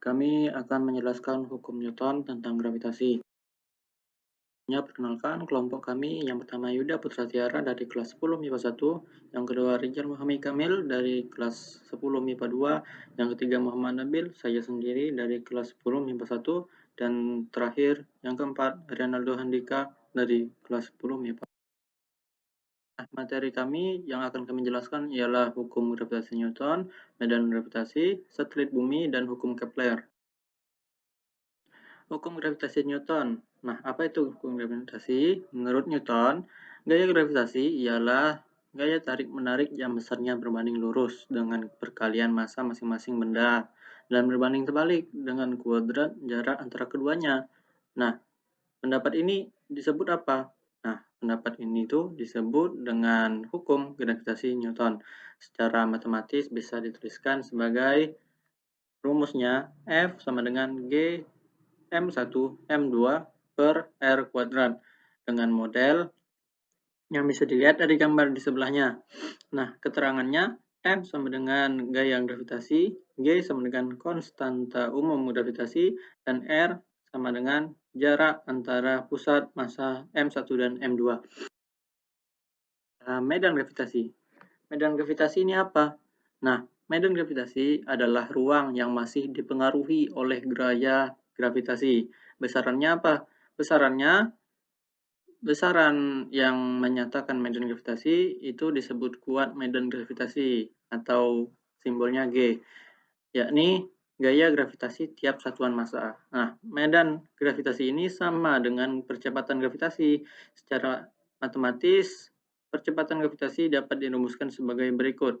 Kami akan menjelaskan hukum Newton tentang gravitasi. Perkenalkan, kelompok kami yang pertama Yuda Putra Tiara dari kelas 10 MIPA 1, yang kedua Rijal Muhammad Kamil dari kelas 10 MIPA 2, yang ketiga Muhammad Nabil, saya sendiri dari kelas 10 MIPA 1, dan terakhir yang keempat Rinaldo Handika dari kelas 10 MIPA. Materi kami yang akan kami jelaskan ialah hukum gravitasi Newton, medan gravitasi, satelit bumi, dan hukum Kepler. Hukum gravitasi Newton. Nah, apa itu hukum gravitasi? Menurut Newton, gaya gravitasi ialah gaya tarik-menarik yang besarnya berbanding lurus dengan perkalian massa masing-masing benda, dan berbanding terbalik dengan kuadrat jarak antara keduanya. Nah, pendapat ini disebut apa? Nah, pendapat ini tuh disebut dengan hukum gravitasi Newton. Secara matematis bisa dituliskan sebagai rumusnya F sama dengan G M1 M2 per R kuadrat dengan model yang bisa dilihat dari gambar di sebelahnya. Nah, keterangannya M sama dengan gaya gravitasi, G sama dengan konstanta umum gravitasi, dan R sama dengan jarak antara pusat massa M1 dan M2. Medan gravitasi. Medan gravitasi ini apa? Nah, medan gravitasi adalah ruang yang masih dipengaruhi oleh gaya gravitasi. Besarannya apa? Besaran yang menyatakan medan gravitasi itu disebut kuat medan gravitasi atau simbolnya G, yakni gaya gravitasi tiap satuan massa. Nah, medan gravitasi ini sama dengan percepatan gravitasi. Secara matematis, percepatan gravitasi dapat dirumuskan sebagai berikut.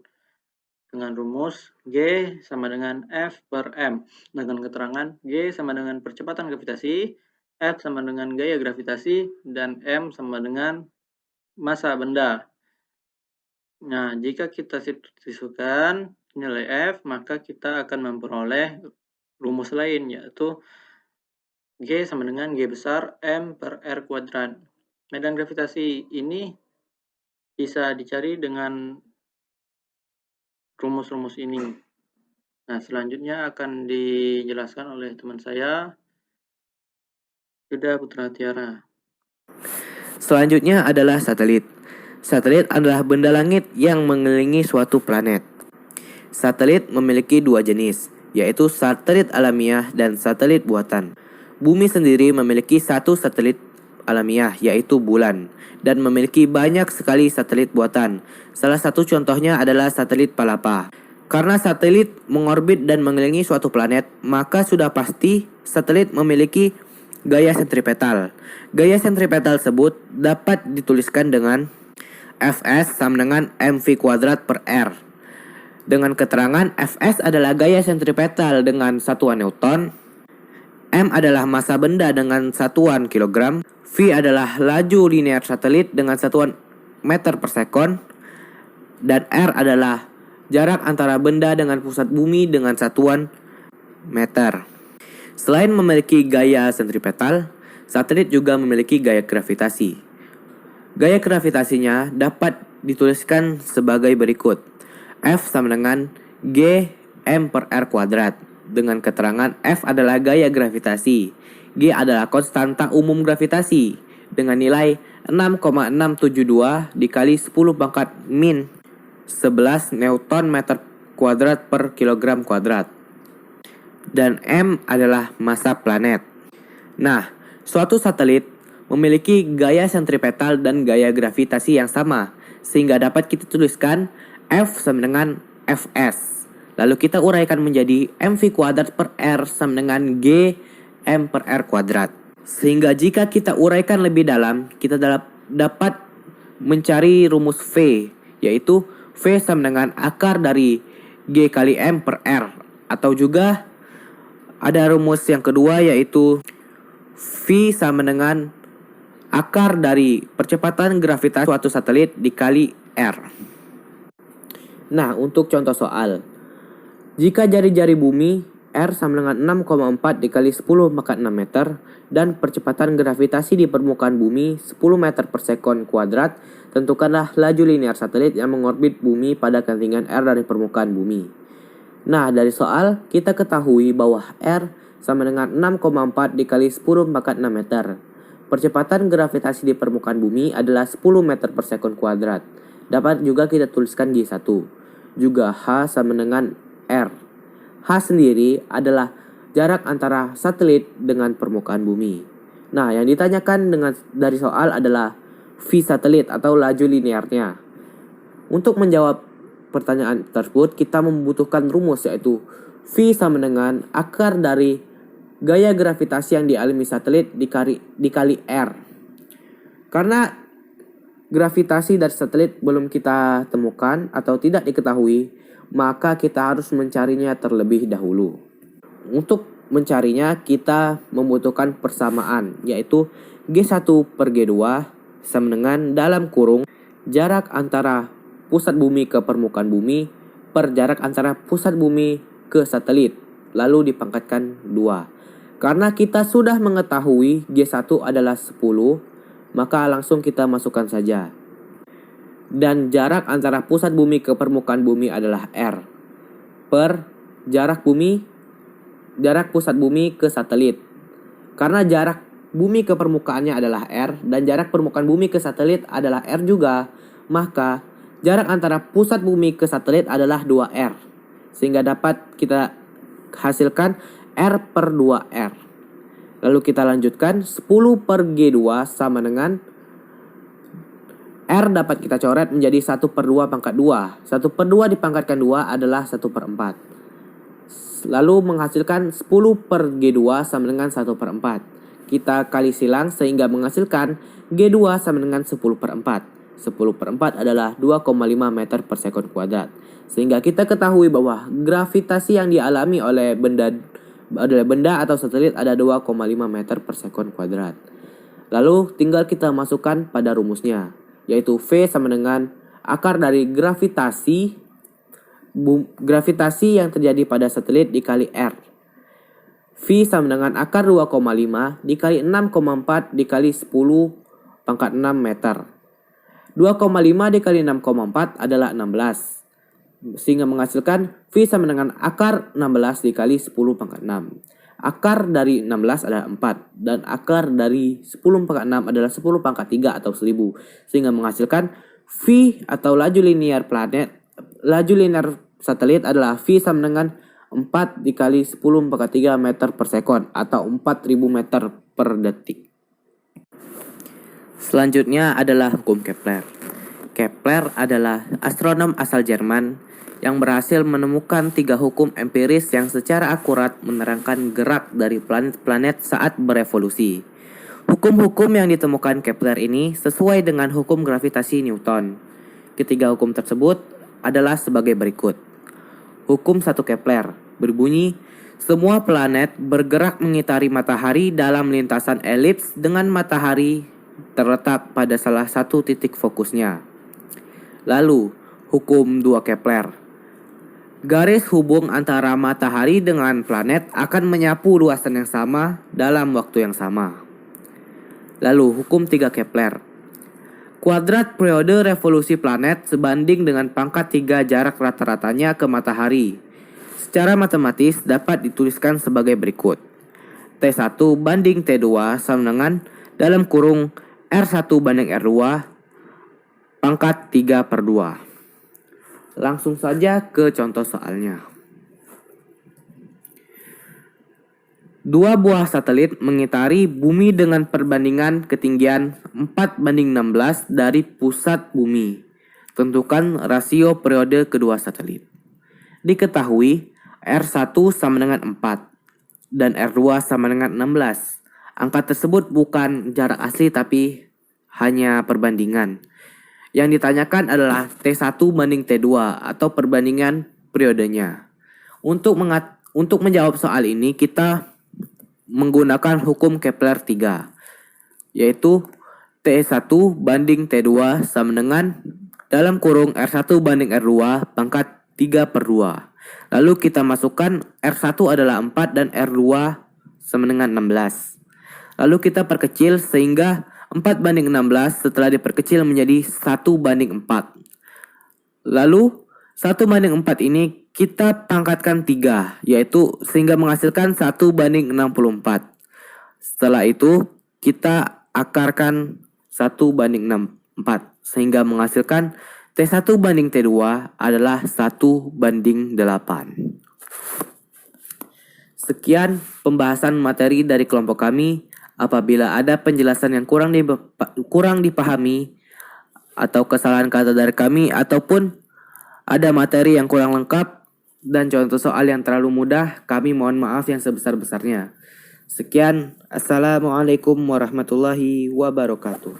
Dengan rumus G sama dengan F per M. Dengan keterangan G sama dengan percepatan gravitasi, F sama dengan gaya gravitasi, dan M sama dengan massa benda. Nah, jika kita substitusikan nilai F, maka kita akan memperoleh rumus lain, yaitu G sama dengan G besar M per R kuadrat. Medan gravitasi ini bisa dicari dengan rumus-rumus ini. Nah, selanjutnya akan dijelaskan oleh teman saya, Yuda Putra Tiara. Selanjutnya adalah satelit. Satelit adalah benda langit yang mengelilingi suatu planet. Satelit memiliki dua jenis, yaitu satelit alamiah dan satelit buatan. Bumi sendiri memiliki satu satelit alamiah, yaitu bulan, dan memiliki banyak sekali satelit buatan. Salah satu contohnya adalah satelit Palapa. Karena satelit mengorbit dan mengelilingi suatu planet, maka sudah pasti satelit memiliki gaya sentripetal. Gaya sentripetal tersebut dapat dituliskan dengan Fs sama dengan mv kuadrat per R. Dengan keterangan Fs adalah gaya sentripetal dengan satuan Newton, M adalah massa benda dengan satuan kilogram, V adalah laju linear satelit dengan satuan meter per sekon, dan R adalah jarak antara benda dengan pusat bumi dengan satuan meter. Selain memiliki gaya sentripetal, satelit juga memiliki gaya gravitasi. Gaya gravitasinya dapat dituliskan sebagai berikut. F sama dengan G M per R kuadrat. Dengan keterangan F adalah gaya gravitasi, G adalah konstanta umum gravitasi dengan nilai 6,672 dikali 10 pangkat min 11 Newton meter kuadrat per kilogram kuadrat. Dan M adalah massa planet. Nah, suatu satelit memiliki gaya sentripetal dan gaya gravitasi yang sama, sehingga dapat kita tuliskan F sama dengan Fs. Lalu kita uraikan menjadi mv kuadrat per R sama dengan G M per R kuadrat. Sehingga jika kita uraikan lebih dalam, kita dapat mencari rumus V, yaitu V sama dengan akar dari G kali M per R. Atau juga ada rumus yang kedua, yaitu V sama dengan akar dari percepatan gravitasi suatu satelit dikali R. Nah, untuk contoh soal. Jika jari-jari bumi R sama dengan 6,4 dikali 10 maka 6 meter dan percepatan gravitasi di permukaan bumi 10 meter per sekon kuadrat, tentukanlah laju linear satelit yang mengorbit bumi pada ketinggian R dari permukaan bumi. Nah, dari soal kita ketahui bahwa R sama dengan 6,4 dikali 10 pangkat 6 meter. Percepatan gravitasi di permukaan bumi adalah 10 meter per sekon kuadrat. Dapat juga kita tuliskan G1. Juga H sama dengan R. H sendiri adalah jarak antara satelit dengan permukaan bumi. Nah, yang ditanyakan dari soal adalah V satelit atau laju linearnya. Untuk menjawab pertanyaan tersebut, kita membutuhkan rumus yaitu V sama dengan akar dari gaya gravitasi yang dialami satelit dikali R. Karena gravitasi dari satelit belum kita temukan atau tidak diketahui, maka kita harus mencarinya terlebih dahulu. Untuk mencarinya, kita membutuhkan persamaan, yaitu G1 per G2 sama dengan dalam kurung jarak antara pusat bumi ke permukaan bumi per jarak antara pusat bumi ke satelit, lalu dipangkatkan 2. Karena kita sudah mengetahui G1 adalah 10, maka langsung kita masukkan saja. Dan jarak antara pusat bumi ke permukaan bumi adalah R per jarak pusat bumi ke satelit. Karena jarak bumi ke permukaannya adalah R dan jarak permukaan bumi ke satelit adalah R juga, maka jarak antara pusat bumi ke satelit adalah 2R. Sehingga dapat kita hasilkan R per 2R. Lalu kita lanjutkan 10 per G2 sama dengan R dapat kita coret menjadi 1 per 2 pangkat 2. 1 per 2 dipangkatkan 2 adalah 1 per 4. Lalu menghasilkan 10 per G2 sama dengan 1 per 4. Kita kali silang sehingga menghasilkan G2 sama dengan 10 per 4. 10 per 4 adalah 2,5 meter per sekon kuadrat. Sehingga kita ketahui bahwa gravitasi yang dialami oleh benda atau satelit ada 2,5 meter per sekon kuadrat. Lalu tinggal kita masukkan pada rumusnya, yaitu V sama dengan akar dari gravitasi yang terjadi pada satelit dikali R. V sama dengan akar 2,5 dikali 6,4 dikali 10 pangkat 6 meter. 2,5 dikali 6,4 adalah 16. Sehingga menghasilkan V sama dengan akar 16 dikali 10 pangkat 6. Akar dari 16 adalah 4. Dan akar dari 10 pangkat 6 adalah 10 pangkat 3 atau 1000. Sehingga menghasilkan V atau laju linear satelit adalah V sama dengan 4 dikali 10 pangkat 3 meter per sekon atau 4000 meter per detik. Selanjutnya adalah hukum Kepler. Kepler adalah astronom asal Jerman yang berhasil menemukan 3 hukum empiris yang secara akurat menerangkan gerak dari planet-planet saat berevolusi. Hukum-hukum yang ditemukan Kepler ini sesuai dengan hukum gravitasi Newton. Ketiga hukum tersebut adalah sebagai berikut. Hukum 1 Kepler berbunyi, semua planet bergerak mengitari matahari dalam lintasan elips dengan matahari terletak pada salah satu titik fokusnya. Lalu, hukum 2 Kepler. Garis hubung antara matahari dengan planet akan menyapu luasan yang sama dalam waktu yang sama. Lalu, hukum 3 Kepler. Kuadrat periode revolusi planet sebanding dengan pangkat 3 jarak rata-ratanya ke matahari. Secara matematis dapat dituliskan sebagai berikut. T1 banding T2 sama dengan dalam kurung R1 banding R2 pangkat 3 per 2. Langsung saja ke contoh soalnya. 2 buah satelit mengitari bumi dengan perbandingan ketinggian 4:16 dari pusat bumi. Tentukan rasio periode kedua satelit. Diketahui R1 sama dengan 4 dan R2 sama dengan 16. Angka tersebut bukan jarak asli tapi hanya perbandingan. Yang ditanyakan adalah T1 banding T2 atau perbandingan periodenya. Untuk menjawab soal ini kita menggunakan hukum Kepler 3, yaitu T1 banding T2 sama dengan dalam kurung R1 banding R2 pangkat 3 per 2. Lalu kita masukkan R1 adalah 4 dan R2 sama dengan 16. Lalu kita perkecil sehingga 4 banding 16 setelah diperkecil menjadi 1 banding 4. Lalu 1/4 ini kita pangkatkan 3, yaitu sehingga menghasilkan 1/64. Setelah itu kita akarkan 1/64 sehingga menghasilkan T1/T2 adalah 1/8. Sekian pembahasan materi dari kelompok kami. Apabila ada penjelasan yang kurang dipahami atau kesalahan kata dari kami ataupun ada materi yang kurang lengkap dan contoh soal yang terlalu mudah, kami mohon maaf yang sebesar-besarnya. Sekian, Assalamualaikum warahmatullahi wabarakatuh.